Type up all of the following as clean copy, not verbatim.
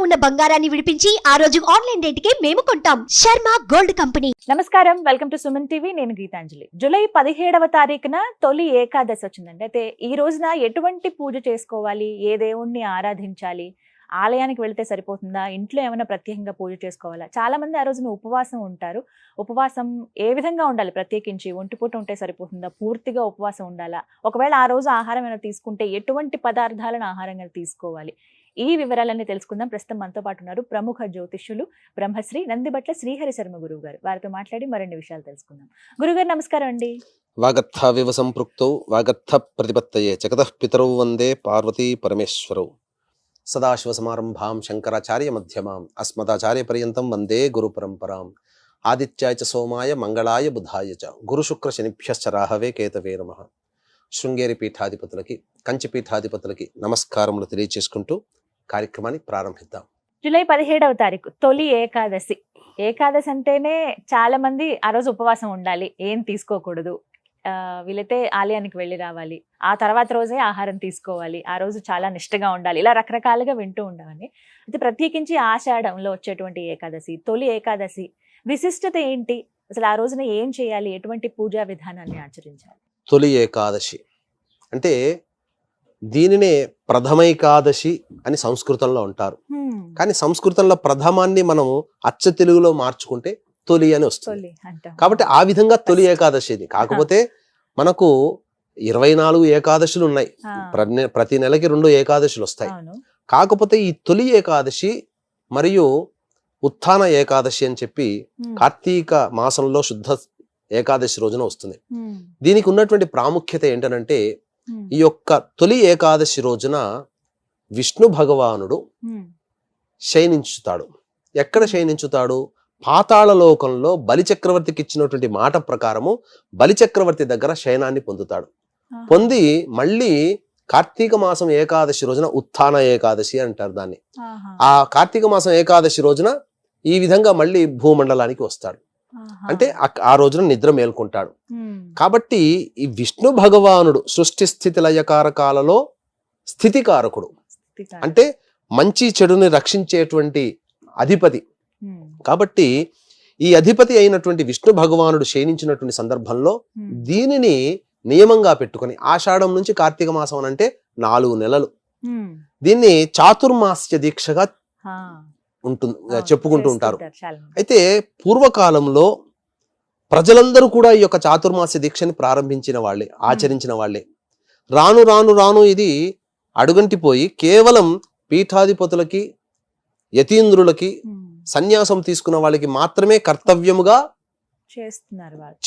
ఉన్న బంగారాన్ని విడిపించి ఆ రోజు ఆన్లైన్ రేటుకే మేము కొంటాం. Sharma gold company. నమస్కారం, వెల్కమ్ టు సుమన్ టీవీ. నేను గీతాంజలి. జూలై 17వ తారీఖున తొలి ఏకాదశి వచ్చిందండి. అయితే ఈ రోజున ఎటువంటి పూజ చేసుకోవాలి, ఏ దేవుణ్ణి ఆరాధించాలి, ఆలయానికి వెళితే సరిపోతుందా, ఇంట్లో ఏమైనా ప్రత్యేకంగా పూజ చేసుకోవాలా? చాలా మంది ఆ రోజున ఉపవాసం ఉంటారు. ఉపవాసం ఏ విధంగా ఉండాలి? ప్రత్యేకించి ఒంటిపూట ఉంటే సరిపోతుందా, పూర్తిగా ఉపవాసం ఉండాలా? ఒకవేళ ఆ రోజు ఆహారం ఏమైనా తీసుకుంటే ఎటువంటి పదార్థాలను ఆహారంగా తీసుకోవాలి? ఈ వివరాలన్నీ తెలుసుకుందాం. ప్రస్తుతం మనతో పాటు ఉన్నారు ప్రముఖ జ్యోతిష్యులు బ్రహ్మశ్రీ నందిబట్ల శ్రీహరి శర్మ గురువు గారు. వారితో మాట్లాడి మరిన్ని విషయాలు తెలుసుకుందాం. గురుగారు నమస్కారం అండి. వాగర్థ వివ సంపృక్తౌ వాగర్థ ప్రతిపత్తయే జగతః పితరౌ వందే పార్వతీ పరమేశ్వరౌ. సదాశివ సమారంభాం శంకరాచార్య మధ్యమాం అస్మదాచార్య పర్యంతం వందే గురు పరంపరాం. ఆదిత్యాయ చ సోమాయ మంగళాయ బుధాయ చ గురు శుక్ర శనిభ్యశ్చ రాహవే కేతవే నమః. శృంగేరి పీఠాధిపతులకి, కంచి పీఠాధిపతులకి నమస్కారములు తెలియచేసుకుంటూ కార్యక్రమాన్ని ప్రారంభిద్దాం. జూలై 17వ తారీఖు తొలి ఏకాదశి. ఏకాదశి అంటేనే చాలా మంది ఆ రోజు ఉపవాసం ఉండాలి, ఏం తీసుకోకూడదు, వీలైతే ఆలయానికి వెళ్ళి రావాలి, ఆ తర్వాత రోజే ఆహారం తీసుకోవాలి, ఆ రోజు చాలా నిష్టగా ఉండాలి, ఇలా రకరకాలుగా వింటూ ఉండమని. అయితే ప్రత్యేకించి ఆషాఢంలో వచ్చేటువంటి ఏకాదశి, తొలి ఏకాదశి విశిష్టత ఏంటి? అసలు ఆ రోజున ఏం చేయాలి, ఎటువంటి పూజా విధానాన్ని ఆచరించాలి? తొలి ఏకాదశి అంటే దీనినే ప్రథమైకాదశి అని సంస్కృతంలో అంటారు. కానీ సంస్కృతంలో ప్రథమాన్ని మనం అచ్చ తెలుగులో మార్చుకుంటే తొలి అని వస్తుంది. కాబట్టి ఆ విధంగా తొలి ఏకాదశి ఇది. కాకపోతే మనకు 24 ఏకాదశులు ఉన్నాయి. ప్రతి నెలకి 2 ఏకాదశులు వస్తాయి. కాకపోతే ఈ తొలి ఏకాదశి మరియు ఉత్థాన ఏకాదశి అని చెప్పి కార్తీక మాసంలో శుద్ధ ఏకాదశి రోజున వస్తుంది. దీనికి ఉన్నటువంటి ప్రాముఖ్యత ఏంటనంటే, ఈ యొక్క తొలి ఏకాదశి రోజున విష్ణు భగవానుడు శయనించుతాడు. ఎక్కడ శయనించుతాడు? పాతాళ లోకంలో బలిచక్రవర్తికి ఇచ్చినటువంటి మాట ప్రకారము బలిచక్రవర్తి దగ్గర శయనాన్ని పొందుతాడు. పొంది మళ్ళీ కార్తీక మాసం ఏకాదశి రోజున ఉత్థాన ఏకాదశి అంటారు దాన్ని. ఆ కార్తీక మాసం ఏకాదశి రోజున ఈ విధంగా మళ్ళీ భూమండలానికి వస్తాడు. అంటే ఆ రోజున నిద్ర మేల్కొంటాడు. కాబట్టి ఈ విష్ణు భగవానుడు సృష్టి స్థితి లయకారకాలలో స్థితికారకుడు, అంటే మంచి చెడుని రక్షించేటువంటి అధిపతి. కాబట్టి ఈ అధిపతి అయినటువంటి విష్ణు భగవానుడు శయనించినటువంటి సందర్భంలో దీనిని నియమంగా పెట్టుకొని, ఆషాఢం నుంచి కార్తీక మాసం అంటే 4 నెలలు, దీన్ని చాతుర్మాస్య దీక్షగా చెప్పుకుంటూ ఉంటారు. అయితే పూర్వకాలంలో ప్రజలందరూ కూడా ఈ యొక్క చాతుర్మాస్య దీక్షని ప్రారంభించిన వాళ్ళే, ఆచరించిన వాళ్ళే. రాను రాను రాను ఇది అడుగంటిపోయి కేవలం పీఠాధిపతులకి, యతీంద్రులకి, సన్యాసం తీసుకున్న వాళ్ళకి మాత్రమే కర్తవ్యముగా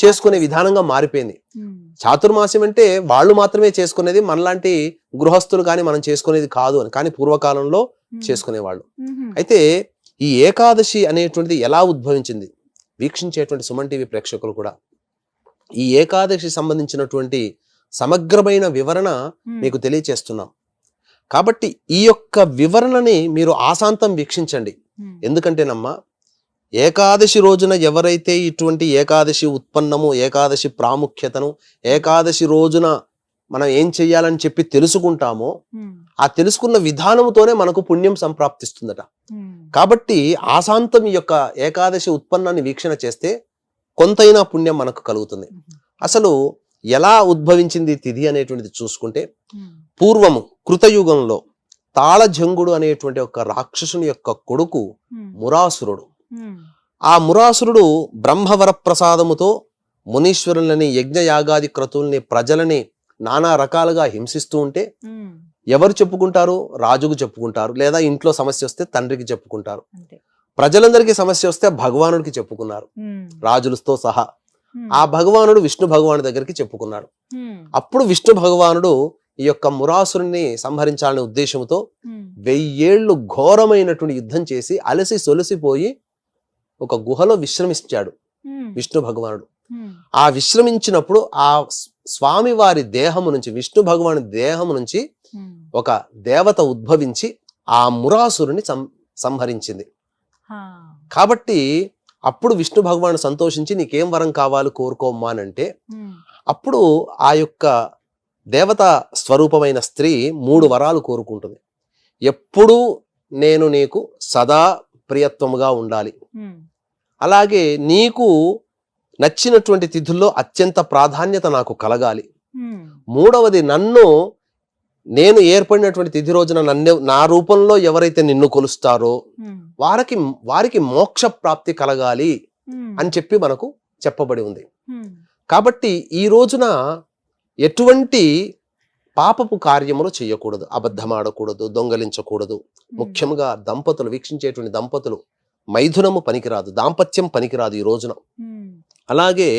చేసుకునే విధానంగా మారిపోయింది. చాతుర్మాస్యం అంటే వాళ్ళు మాత్రమే చేసుకునేది, మనలాంటి గృహస్థులు కానీ మనం చేసుకునేది కాదు అని. కానీ పూర్వకాలంలో చేసుకునేవాళ్ళు. అయితే ఈ ఏకాదశి అనేటువంటిది ఎలా ఉద్భవించింది? వీక్షించేటువంటి సుమన్ టీవీ ప్రేక్షకులు కూడా ఈ ఏకాదశి సంబంధించినటువంటి సమగ్రమైన వివరణ మీకు తెలియచేస్తున్నాం. కాబట్టి ఈ యొక్క వివరణని మీరు ఆశాంతం వీక్షించండి. ఎందుకంటేనమ్మా, ఏకాదశి రోజున ఎవరైతే ఇటువంటి ఏకాదశి ఉత్పన్నము, ఏకాదశి ప్రాముఖ్యతను, ఏకాదశి రోజున మనం ఏం చెయ్యాలని చెప్పి తెలుసుకుంటామో, ఆ తెలుసుకున్న విధానముతోనే మనకు పుణ్యం సంప్రాప్తిస్తుందట. కాబట్టి ఆశాంతం ఈ యొక్క ఏకాదశి ఉత్పన్నాన్ని వీక్షణ చేస్తే కొంతైనా పుణ్యం మనకు కలుగుతుంది. అసలు ఎలా ఉద్భవించింది తిథి అనేటువంటిది చూసుకుంటే, పూర్వము కృతయుగంలో తాళజంగుడు అనేటువంటి ఒక రాక్షసుని యొక్క కొడుకు మురాసురుడు. ఆ మురాసురుడు బ్రహ్మవర ప్రసాదముతో మునీశ్వరులని, యజ్ఞయాగాది క్రతుల్ని, ప్రజలని నానా రకాలుగా హింసిస్తూ ఉంటే ఎవరు చెప్పుకుంటారు? రాజుకు చెప్పుకుంటారు, లేదా ఇంట్లో సమస్య వస్తే తండ్రికి చెప్పుకుంటారు. ప్రజలందరికీ సమస్య వస్తే భగవానుడికి చెప్పుకున్నారు, రాజులతో సహా. ఆ భగవానుడు విష్ణు భగవాను దగ్గరికి చెప్పుకున్నాడు. అప్పుడు విష్ణు భగవానుడు ఈ యొక్క మురాసురుణ్ణి సంహరించాలనే ఉద్దేశంతో 1000 ఏళ్ళు ఘోరమైనటువంటి యుద్ధం చేసి అలసి సొలసిపోయి ఒక గుహలో విశ్రమించాడు విష్ణు భగవానుడు. ఆ విశ్రమించినప్పుడు ఆ స్వామి వారి దేహము నుంచి, విష్ణు భగవాను దేహము నుంచి ఒక దేవత ఉద్భవించి ఆ మురాసురుని సంహరించింది. కాబట్టి అప్పుడు విష్ణు భగవాను సంతోషించి, నీకేం వరం కావాలి కోరుకోమ్మా అని అంటే, అప్పుడు ఆ యొక్క దేవత స్వరూపమైన స్త్రీ 3 వరాలు కోరుకుంటుంది. ఎప్పుడూ నేను నీకు సదా ప్రియత్వముగా ఉండాలి. ఉమ్, అలాగే నీకు నచ్చినటువంటి తిథుల్లో అత్యంత ప్రాధాన్యత నాకు కలగాలి. ఉమ్, మూడవది, నేను ఏర్పడినటువంటి తిథి రోజున నా రూపంలో ఎవరైతే నిన్ను కొలుస్తారో ఉమ్, వారికి మోక్ష ప్రాప్తి కలగాలి ఉమ్, అని చెప్పి మనకు చెప్పబడి ఉంది. ఉమ్, కాబట్టి ఈ రోజున ఎటువంటి పాపపు కార్యములు చేయకూడదు, అబద్ధం ఆడకూడదు, దొంగలించకూడదు. ముఖ్యంగా దంపతులు, వీక్షించేటువంటి దంపతులు మైథునము పనికిరాదు, దాంపత్యం పనికిరాదు ఈ రోజున. ఉమ్, అలాగే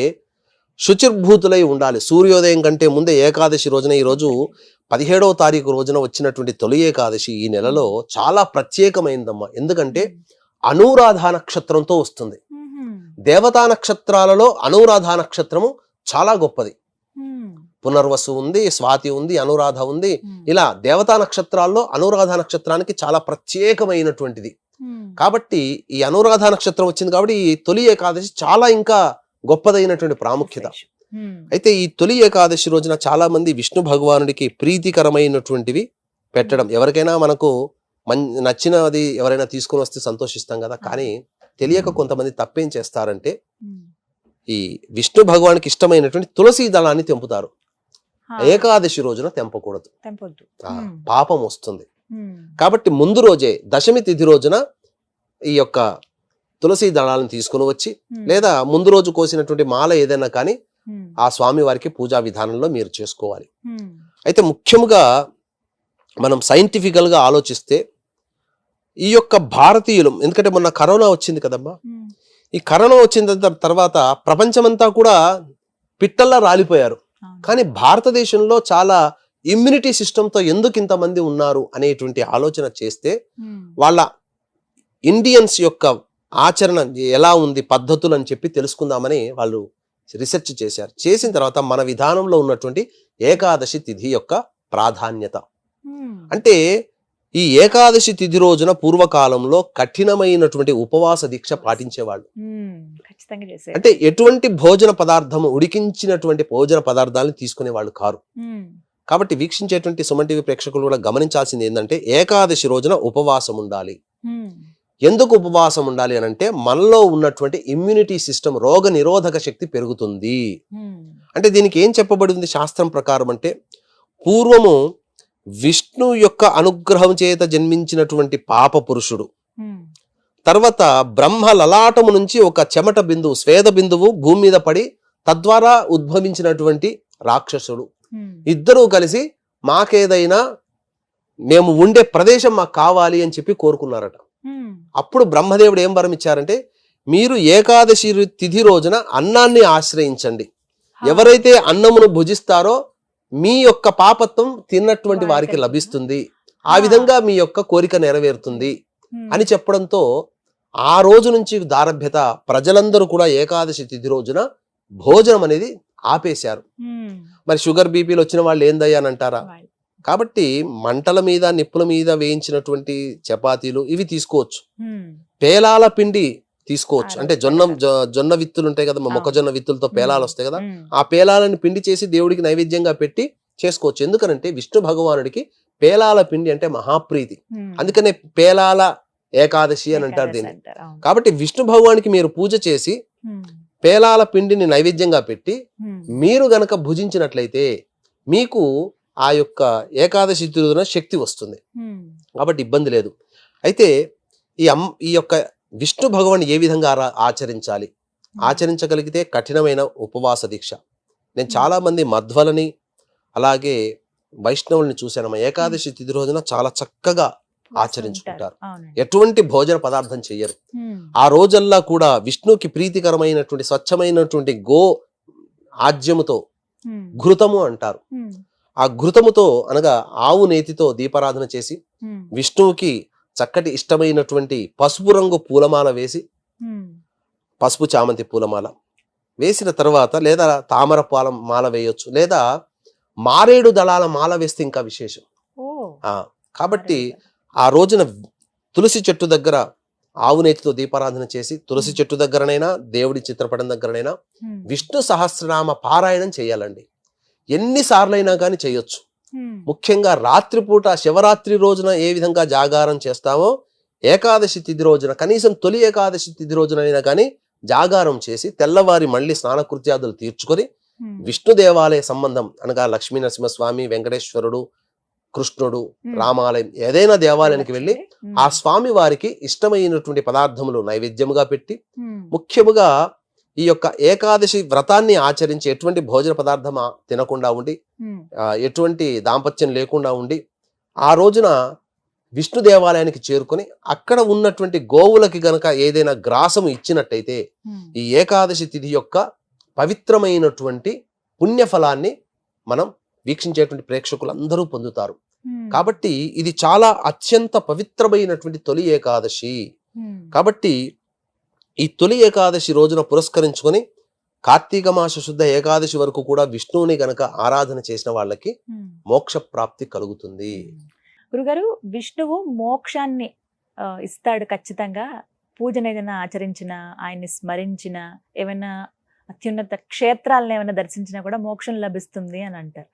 శుచిర్భూతులై ఉండాలి. సూర్యోదయం కంటే ముందే ఏకాదశి రోజున, ఈ రోజు 17వ తారీఖు రోజున వచ్చినటువంటి తొలి ఏకాదశి ఈ నెలలో చాలా ప్రత్యేకమైందమ్మా. ఎందుకంటే అనురాధ నక్షత్రంతో వస్తుంది. ఉమ్, దేవతా నక్షత్రాలలో అనురాధ నక్షత్రము చాలా గొప్పది. ఉమ్, పునర్వసు ఉంది, స్వాతి ఉంది, అనురాధ ఉంది. ఉమ్, ఇలా దేవతా నక్షత్రాల్లో అనురాధ నక్షత్రానికి చాలా ప్రత్యేకమైనటువంటిది. ఉమ్, కాబట్టి ఈ అనురాధ నక్షత్రం వచ్చింది కాబట్టి ఈ తొలి ఏకాదశి చాలా ఇంకా గొప్పదైనటువంటి ప్రాముఖ్యత. ఉమ్, అయితే ఈ తొలి ఏకాదశి రోజున చాలా మంది విష్ణు భగవానుడికి ప్రీతికరమైనటువంటివి పెట్టడం, ఎవరికైనా మనకు నచ్చినది ఎవరైనా తీసుకుని వస్తే సంతోషిస్తాం కదా. కానీ తెలియక కొంతమంది తప్పేం చేస్తారంటే ఉమ్, ఈ విష్ణు భగవానికి ఇష్టమైనటువంటి తులసి దళాన్ని తెంపుతారు. హా, ఏకాదశి రోజున తెంపకూడదు, తెంపొద్దు. పాపం వస్తుంది. ఉమ్, కాబట్టి ముందు రోజే దశమి తిథి రోజున ఈ యొక్క తులసి దళాలను తీసుకుని వచ్చి, ఉమ్, లేదా ముందు రోజు కోసినటువంటి మాల ఏదైనా కానీ ఉమ్, ఆ స్వామి వారికి పూజా విధానంలో మీరు చేసుకోవాలి. ఉమ్, అయితే ముఖ్యంగా మనం సైంటిఫికల్ గా ఆలోచిస్తే ఈ యొక్క భారతీయులు, ఎందుకంటే మొన్న కరోనా వచ్చింది కదమ్మా, ఉమ్, ఈ కరోనా వచ్చిన తర్వాత ప్రపంచమంతా కూడా పిట్టల్లా రాలిపోయారు. అవును. కానీ భారతదేశంలో చాలా ఇమ్యూనిటీ సిస్టంతో ఎందుకు ఇంతమంది ఉన్నారు అనేటువంటి ఆలోచన చేస్తే ఉమ్, వాళ్ళ ఇండియన్స్ యొక్క ఆచరణ ఎలా ఉంది, పద్ధతులు అని చెప్పి తెలుసుకుందామని వాళ్ళు రీసెర్చ్ చేశారు. చేసిన తర్వాత మన విధానంలో ఉన్నటువంటి ఏకాదశి తిథి యొక్క ప్రాధాన్యత, ఉమ్, అంటే ఈ ఏకాదశి తిథి రోజున పూర్వకాలంలో కఠినమైనటువంటి ఉపవాస దీక్ష పాటించేవాళ్ళు. ఉమ్, ఖచ్చితంగా చేసే. అంటే ఎటువంటి భోజన పదార్థము, ఉడికించినటువంటి భోజన పదార్థాలను తీసుకునే వాళ్ళు కారు. ఉమ్, కాబట్టి వీక్షించేటువంటి సుమన్ టీవీ ప్రేక్షకులు కూడా గమనించాల్సింది ఏంటంటే ఏకాదశి రోజున ఉపవాసం ఉండాలి. ఉమ్, ఎందుకు ఉపవాసం ఉండాలి అని అంటే మనలో ఉన్నటువంటి ఇమ్యూనిటీ సిస్టమ్, రోగ నిరోధక శక్తి పెరుగుతుంది. ఉమ్, అంటే దీనికి ఏం చెప్పబడి ఉంది శాస్త్రం ప్రకారం అంటే, పూర్వము విష్ణు యొక్క అనుగ్రహం చేత జన్మించినటువంటి పాప పురుషుడు, ఉమ్, తర్వాత బ్రహ్మ లలాటము నుంచి ఒక చెమట బిందువు, స్వేద బిందువు భూమి మీద పడి తద్వారా ఉద్భవించినటువంటి రాక్షసుడు, ఉమ్, ఇద్దరూ కలిసి మాకేదైనా, మేము ఉండే ప్రదేశం మాకు కావాలి అని చెప్పి కోరుకున్నారట. ఉమ్, అప్పుడు బ్రహ్మదేవుడు ఏం వరం ఇచ్చారంటే, మీరు ఏకాదశి తిథి రోజున అన్నాన్ని ఆశ్రయించండి. హా, ఎవరైతే అన్నమును భుజిస్తారో మీ యొక్క పాపత్వం తిన్నటువంటి వారికి లభిస్తుంది, ఆ విధంగా మీ యొక్క కోరిక నెరవేరుతుంది ఉమ్, అని చెప్పడంతో ఆ రోజు నుంచి దారభ్యత ప్రజలందరూ కూడా ఏకాదశి తిథి రోజున భోజనం అనేది ఆపేశారు. ఉమ్, మరి షుగర్ బీపీలు వచ్చిన వాళ్ళు ఏందయ్యా అని అంటారా? వాళ్ళు. కాబట్టి మంటల మీద, నిప్పుల మీద వేయించినటువంటి చపాతీలు ఇవి తీసుకోవచ్చు. ఉమ్, పేలాల పిండి తీసుకోవచ్చు. అంటే ఆరోగ్యకరంగా. జొన్న విత్తులు ఉంటాయి కదా, మొక్కజొన్న విత్తులతో పేలాలు వస్తాయి కదా, ఉమ్, ఆ పేలాలను పిండి చేసి దేవుడికి నైవేద్యంగా పెట్టి చేసుకోవచ్చు. ఎందుకనంటే విష్ణు భగవానుడికి పేలాల పిండి అంటే మహాప్రీతి. ఉమ్, అందుకనే పేలాల ఏకాదశి అని అంటారు దీన్ని. అంటారు, అవును. కాబట్టి విష్ణు భగవానికి మీరు పూజ చేసి ఉమ్, పేలాల పిండిని నైవేద్యంగా పెట్టి ఉమ్, మీరు గనక భుజించినట్లయితే మీకు ఆ యొక్క ఏకాదశి తిథిన శక్తి వస్తుంది. ఉమ్, కాబట్టి ఇబ్బంది లేదు. అయితే ఈ యొక్క విష్ణు భగవాన్ ఏ విధంగా ఆచరించాలి, ఆచరించగలిగితే కఠినమైన ఉపవాస దీక్ష. నేను చాలా మంది మధ్వలని అలాగే వైష్ణవుల్ని చూశాను, ఏకాదశి తిథి రోజున చాలా చక్కగా ఆచరించుకుంటారు. అవునండి. ఎటువంటి భోజన పదార్థం చెయ్యరు. ఉమ్, ఆ రోజల్లా కూడా విష్ణుకి ప్రీతికరమైనటువంటి స్వచ్ఛమైనటువంటి గో ఆజ్యముతో, ఉమ్, ఘృతము అంటారు, ఉమ్, ఆ ఘృతముతో అనగా ఆవు నేతితో దీపారాధన చేసి ఉమ్, విష్ణువుకి చక్కటి ఇష్టమైనటువంటి పసుపు రంగు పూలమాల వేసి, ఉమ్, పసుపు చామంతి పూలమాల వేసిన తర్వాత, లేదా తామర మాల వేయొచ్చు, లేదా మారేడు దళాల మాల వేస్తే ఇంకా విశేషం. ఓ, కాబట్టి ఆ రోజున తులసి చెట్టు దగ్గర ఆవు నేతితో దీపారాధన చేసి, తులసి చెట్టు దగ్గరనైనా దేవుడి చిత్రపటం దగ్గరనైనా ఉమ్, విష్ణు సహస్రనామ పారాయణం చేయాలండి. ఎన్నిసార్లైనా కానీ చేయొచ్చు. ముఖ్యంగా రాత్రిపూట శివరాత్రి రోజున ఏ విధంగా జాగారం చేస్తామో ఏకాదశి తిథి రోజున కనీసం తొలి ఏకాదశి తిథి రోజునైనా కానీ జాగారం చేసి తెల్లవారి మళ్ళీ స్నానకృత్యాదులు తీర్చుకొని విష్ణు దేవాలయ సంబంధం అనగా లక్ష్మీ నరసింహస్వామి, వెంకటేశ్వరుడు, కృష్ణుడు, రామాలయం ఏదైనా దేవాలయానికి వెళ్ళి ఆ స్వామి వారికి ఇష్టమైనటువంటి పదార్థములు నైవేద్యముగా పెట్టి ముఖ్యముగా ఈ యొక్క ఏకాదశి వ్రతాన్ని ఆచరించి ఎటువంటి భోజన పదార్థం తినకుండా ఉండి ఎటువంటి దాంపత్యం లేకుండా ఉండి ఆ రోజున విష్ణు దేవాలయానికి చేరుకొని అక్కడ ఉన్నటువంటి గోవులకి గనక ఏదైనా గ్రాసము ఇచ్చినట్టయితే ఈ ఏకాదశి తిథి యొక్క పవిత్రమైనటువంటి పుణ్యఫలాన్ని మనం వీక్షించేటువంటి ప్రేక్షకులందరూ పొందుతారు. కాబట్టి ఇది చాలా అత్యంత పవిత్రమైనటువంటి తొలి ఏకాదశి. కాబట్టి ఈ తొలి ఏకాదశి రోజున పురస్కరించుకొని కార్తీక మాస శుద్ధ ఏకాదశి వరకు కూడా విష్ణువుని గనక ఆరాధన చేసిన వాళ్ళకి మోక్ష ప్రాప్తి కలుగుతుంది. గురుగారు, విష్ణువు మోక్షాన్ని ఇస్తాడు ఖచ్చితంగా. పూజను ఏదైనా ఆచరించిన, ఆయన్ని స్మరించిన, ఏమైనా అత్యున్నత క్షేత్రాలను ఏమైనా దర్శించినా కూడా మోక్షం లభిస్తుంది అని అంటారు.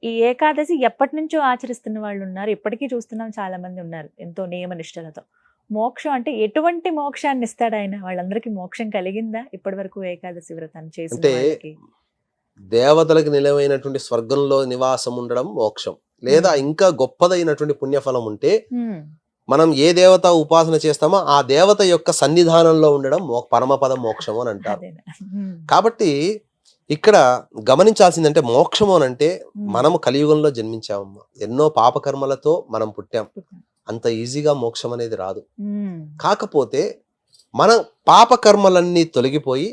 ఈ ఏకాదశి ఎప్పటి నుంచో ఆచరిస్తున్న వాళ్ళు ఉన్నారు, ఇప్పటికీ చూస్తున్నాం చాలా మంది ఉన్నారు ఎంతో నియమ నిష్టలతో. మోక్షం అంటే ఎటువంటి మోక్షాన్ని ఇస్తాడు ఆయన? వాళ్ళందరికీ మోక్షం కలిగిందా ఇప్పటి వరకు ఏకాదశి వ్రతాన్ని చేసిన వాళ్ళకి? దేవతలకు నిలవైనటువంటి స్వర్గంలో నివాసం ఉండడం మోక్షం, లేదా ఇంకా గొప్పదైనటువంటి పుణ్యఫలం ఉంటే మనం ఏ దేవత ఉపాసన చేస్తామో ఆ దేవత యొక్క సన్నిధానంలో ఉండడం పరమపద మోక్షము అని అంటారు. కాబట్టి ఇక్కడ గమనించాల్సిందంటే మోక్షము అని అంటే మనము కలియుగంలో జన్మించామమ్మా, ఎన్నో పాపకర్మలతో మనం పుట్టాం, అంత ఈజీగా మోక్షం అనేది రాదు. కాకపోతే మన పాపకర్మలన్నీ తొలగిపోయి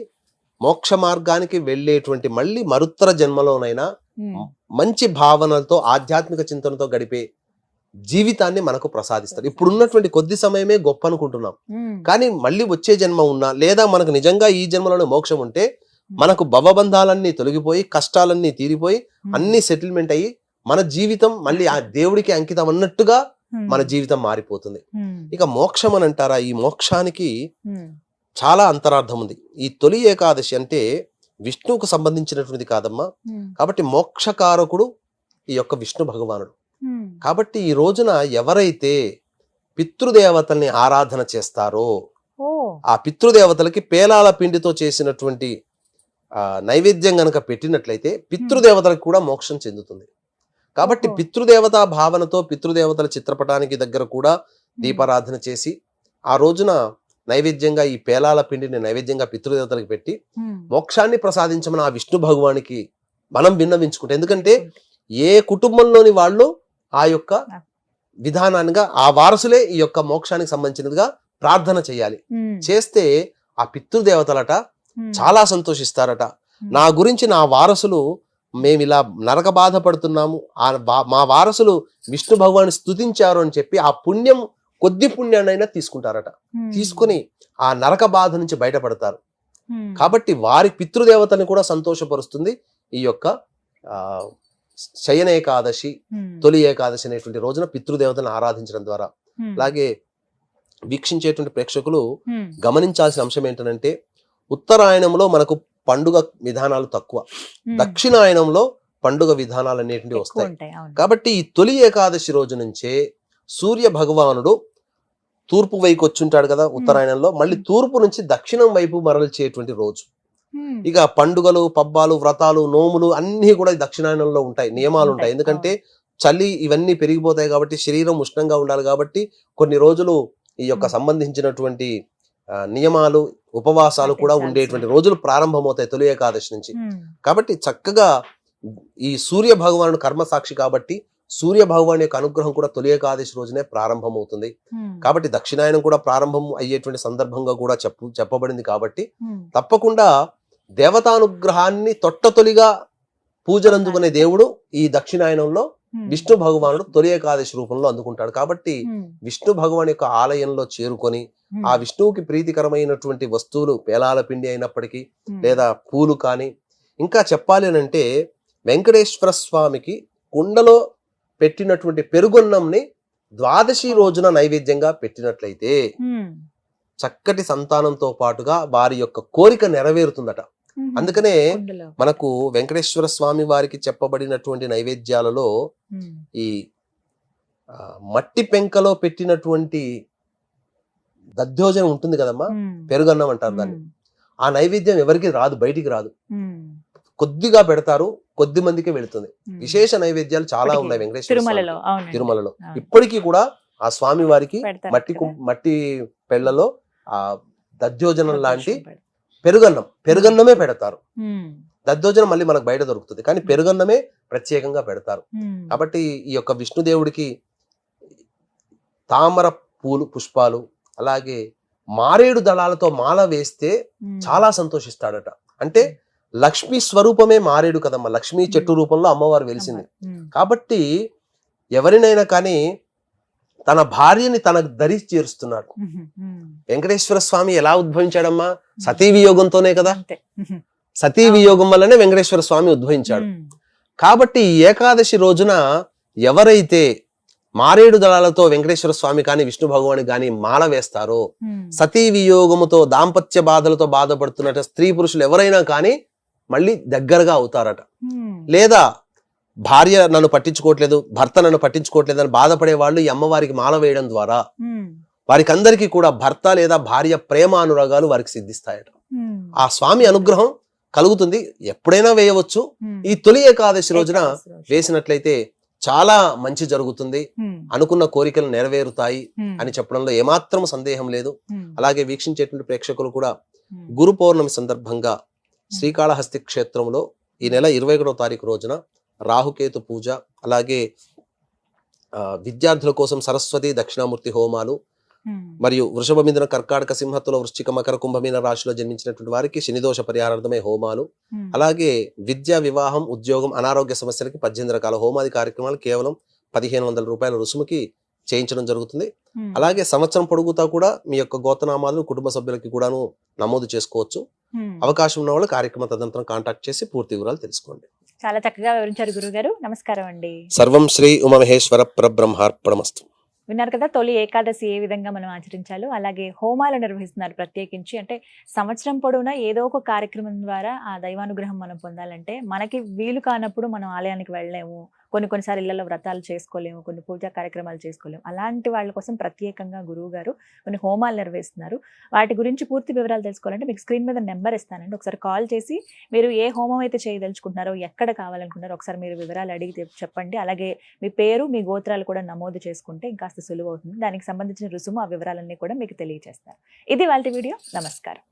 మోక్ష మార్గానికి వెళ్ళేటువంటి మళ్ళీ మరుత్తర జన్మలోనైనా మంచి భావనలతో ఆధ్యాత్మిక చింతనతో గడిపే జీవితాన్ని మనకు ప్రసాదిస్తారు. ఇప్పుడున్నటువంటి కొద్ది సమయమే గొప్ప అనుకుంటున్నాం, కానీ మళ్ళీ వచ్చే జన్మ ఉన్నా లేదా మనకు నిజంగా ఈ జన్మలోనే మోక్షం ఉంటే మనకు భవబంధాలన్నీ తొలగిపోయి కష్టాలన్నీ తీరిపోయి అన్ని సెటిల్మెంట్ అయ్యి మన జీవితం మళ్ళీ ఆ దేవుడికి అంకితం అన్నట్టుగా మన జీవితం మారిపోతుంది. ఇక మోక్షం అని అంటారా, ఈ మోక్షానికి చాలా అంతరార్థం ఉంది. ఈ తొలి ఏకాదశి అంటే విష్ణువుకు సంబంధించినటువంటిది కాదమ్మా, కాబట్టి మోక్షకారకుడు ఈ యొక్క విష్ణు భగవానుడు. కాబట్టి ఈ రోజున ఎవరైతే పితృదేవతల్ని ఆరాధన చేస్తారో ఆ పితృదేవతలకి పేలాల పిండితో చేసినటువంటి నైవేద్యం గనక పెట్టినట్లయితే పితృదేవతలకు కూడా మోక్షం చెందుతుంది. కాబట్టి పితృదేవతా భావనతో పితృదేవతల చిత్రపటానికి దగ్గర కూడా దీపారాధన చేసి ఆ రోజున నైవేద్యంగా ఈ పేలాల పిండిని నైవేద్యంగా పితృదేవతలకు పెట్టి మోక్షాన్ని ప్రసాదించమని ఆ విష్ణు భగవానికి మనం విన్నవించుకుంటే, ఎందుకంటే ఏ కుటుంబంలోని వాళ్ళు ఆ యొక్క విధానాన్నిగా ఆ వారసులే ఈ యొక్క మోక్షానికి సంబంధించినదిగా ప్రార్థన చేయాలి. చేస్తే ఆ పితృదేవతలట చాలా సంతోషిస్తారట. నా గురించి నా వారసులు మేము ఇలా నరక బాధపడుతున్నాము, మా వారసులు విష్ణు భగవాన్ని స్తుతించారు అని చెప్పి ఆ పుణ్యం కొద్ది పుణ్యాన్నైనా తీసుకుంటారట. తీసుకుని ఆ నరక బాధ నుంచి బయటపడతారు. కాబట్టి వారి పితృదేవతని కూడా సంతోషపరుస్తుంది ఈ యొక్క శయన ఏకాదశి, తొలి ఏకాదశి అనేటువంటి రోజున పితృదేవతను ఆరాధించడం ద్వారా. అలాగే వీక్షించేటువంటి ప్రేక్షకులు గమనించాల్సిన అంశం ఏంటంటే ఉత్తరాయణంలో మనకు పండుగ విధానాలు తక్కువ, దక్షిణాయనంలో పండుగ విధానాలు అనేటువంటివి వస్తాయి. కాబట్టి ఈ తొలి ఏకాదశి రోజు నుంచే సూర్య భగవానుడు తూర్పు వైపు వచ్చుంటాడు కదా ఉత్తరాయణంలో, మళ్ళీ తూర్పు నుంచి దక్షిణం వైపు మరల్చేటువంటి రోజు. ఇక పండుగలు, పబ్బాలు, వ్రతాలు, నోములు అన్ని కూడా దక్షిణాయనంలో ఉంటాయి, నియమాలు ఉంటాయి. ఎందుకంటే చలి ఇవన్నీ పెరిగిపోతాయి కాబట్టి శరీరం ఉష్ణంగా ఉండాలి కాబట్టి కొన్ని రోజులు ఈ యొక్క సంబంధించినటువంటి నియమాలు, ఉపవాసాలు కూడా ఉండేటువంటి రోజులు ప్రారంభమవుతాయి తొలి ఏకాదశి నుంచి. కాబట్టి చక్కగా ఈ సూర్య భగవానుడు కర్మసాక్షి కాబట్టి సూర్య భగవాన్ యొక్క అనుగ్రహం కూడా తొలి ఏకాదశి రోజునే ప్రారంభమవుతుంది. కాబట్టి దక్షిణాయనం కూడా ప్రారంభం అయ్యేటువంటి సందర్భంగా కూడా చెప్పబడింది. కాబట్టి తప్పకుండా దేవతానుగ్రహాన్ని తొట్టతొలిగా పూజలందుకునే దేవుడు ఈ దక్షిణాయనంలో విష్ణు భగవానుడు తొలి ఏకాదశి రూపంలో అందుకుంటాడు. కాబట్టి విష్ణు భగవాన్ యొక్క ఆలయంలో చేరుకొని ఆ విష్ణువుకి ప్రీతికరమైనటువంటి వస్తువులు పేలాల పిండి అయినప్పటికీ లేదా పూలు కానీ, ఇంకా చెప్పాలి అని అంటే వెంకటేశ్వర స్వామికి కుండలో పెట్టినటువంటి పెరుగున్నంని ద్వాదశి రోజున నైవేద్యంగా పెట్టినట్లయితే చక్కటి సంతానంతో పాటుగా వారి యొక్క కోరిక నెరవేరుతుందట. అందుకనే మనకు వెంకటేశ్వర స్వామి వారికి చెప్పబడినటువంటి నైవేద్యాలలో ఈ మట్టి పెంకలో పెట్టినటువంటి దధ్యోజనం ఉంటుంది కదమ్మా, పెరుగన్నం అంటారు దాన్ని. ఆ నైవేద్యం ఎవరికి రాదు, బయటికి రాదు, కొద్దిగా పెడతారు, కొద్ది మందికే వెళుతుంది. విశేష నైవేద్యాలు చాలా ఉన్నాయి వెంకటేశ్వర తిరుమలలో. ఇప్పటికీ కూడా ఆ స్వామి వారికి మట్టి పెళ్లలో ఆ దధ్యోజనం లాంటి పెరుగన్నమే పెడతారు. దద్దోజనం మళ్ళీ మనకు బయట దొరుకుతుంది, కానీ పెరుగన్నమే ప్రత్యేకంగా పెడతారు. కాబట్టి ఈ యొక్క విష్ణుదేవుడికి తామర పుష్పాలు అలాగే మారేడు దళాలతో మాల వేస్తే చాలా సంతోషిస్తాడట. అంటే లక్ష్మీ స్వరూపమే మారేడు కదమ్మా, లక్ష్మీ చెట్టు రూపంలో అమ్మవారు వెలిసింది. కాబట్టి ఎవరినైనా కానీ తన భార్యని తనకు దరి చేరుస్తున్నాడు. వెంకటేశ్వర స్వామి ఎలా ఉద్భవించాడమ్మా? సతీ వియోగంతోనే కదా. సతీ వియోగం వల్లనే వెంకటేశ్వర స్వామి ఉద్భవించాడు. కాబట్టి ఏకాదశి రోజున ఎవరైతే మారేడు దళాలతో వెంకటేశ్వర స్వామి కానీ విష్ణు భగవాని కానీ మాల వేస్తారో, సతీ వియోగముతో దాంపత్య బాధలతో బాధపడుతున్నట్టు స్త్రీ పురుషులు ఎవరైనా కానీ మళ్ళీ దగ్గరగా అవుతారట. లేదా భార్య నన్ను పట్టించుకోవట్లేదు, భర్త నన్ను పట్టించుకోవట్లేదు అని బాధపడే వాళ్ళు ఈ అమ్మవారికి మాల వేయడం ద్వారా వారికి అందరికీ కూడా భర్త లేదా భార్య ప్రేమ అనురాగాలు వారికి సిద్ధిస్తాయట. ఆ స్వామి అనుగ్రహం కలుగుతుంది. ఎప్పుడైనా వేయవచ్చు. ఈ తొలి ఏకాదశి రోజున వేసినట్లయితే చాలా మంచి జరుగుతుంది, అనుకున్న కోరికలు నెరవేరుతాయి అని చెప్పడంలో ఏమాత్రం సందేహం లేదు. అలాగే వీక్షించేటువంటి ప్రేక్షకులు కూడా గురు పౌర్ణమి సందర్భంగా శ్రీకాళహస్తి క్షేత్రంలో ఈ నెల 21వ తారీఖు రోజున రాహుకేతు పూజ, అలాగే విద్యార్థుల కోసం సరస్వతి దక్షిణామూర్తి హోమాలు, మరియు వృషభ మిథున కర్కాటక సింహత్తులో వృశ్చిక మకర కుంభమీన రాశిలో జన్మించినటువంటి వారికి శనిదోష పరిహారార్థమే హోమాలు, అలాగే విద్య, వివాహం, ఉద్యోగం, అనారోగ్య సమస్యలకి 18 రకాల హోమాది కార్యక్రమాలు కేవలం 1500 రూపాయల రుసుముకి చేయించడం జరుగుతుంది. అలాగే సంవత్సరం పొడుగుతా కూడా మీ యొక్క గోత్రనామాలను కుటుంబ సభ్యులకి కూడాను నమోదు చేసుకోవచ్చు. అవకాశం ఉన్న వాళ్ళు కార్యక్రమ తదనంతరం కాంటాక్ట్ చేసి పూర్తి వివరాలు తెలుసుకోండి. చాలా చక్కగా వివరించారు గురుగారు. నమస్కారం అండి. సర్వం శ్రీ ఉమామహేశ్వర పరబ్రహ్మార్పణమస్తు. విన్నారు కదా, తొలి ఏకాదశి ఏ విధంగా మనం ఆచరించాలో. అలాగే హోమాలు నిర్వహిస్తున్నారు ప్రత్యేకించి. అంటే సంవత్సరం పొడవునా ఏదో ఒక కార్యక్రమం ద్వారా ఆ దైవానుగ్రహం మనం పొందాలంటే మనకి వీలు కానప్పుడు మనం ఆలయానికి వెళ్ళలేము, కొన్నిసార్లు ఇళ్లలో వ్రతాలు చేసుకోలేము, కొన్ని పూజా కార్యక్రమాలు చేసుకోలేము. అలాంటి వాళ్ళ కోసం ప్రత్యేకంగా గురువు గారు కొన్ని హోమాలు నిర్వహిస్తున్నారు. వాటి గురించి పూర్తి వివరాలు తెలుసుకోవాలంటే మీకు స్క్రీన్ మీద నెంబర్ ఇస్తానండి, ఒకసారి కాల్ చేసి మీరు ఏ హోమం అయితే చేయదలుచుకుంటున్నారో, ఎక్కడ కావాలనుకుంటున్నారో ఒకసారి మీరు వివరాలు అడిగి చెప్పండి. అలాగే మీ పేరు, మీ గోత్రాలు కూడా నమోదు చేసుకుంటే ఇంకాస్త సులువు అవుతుంది. దానికి సంబంధించిన రుసుము, ఆ వివరాలన్నీ కూడా మీకు తెలియజేస్తారు. ఇది వాళ్ళ వీడియో. నమస్కారం.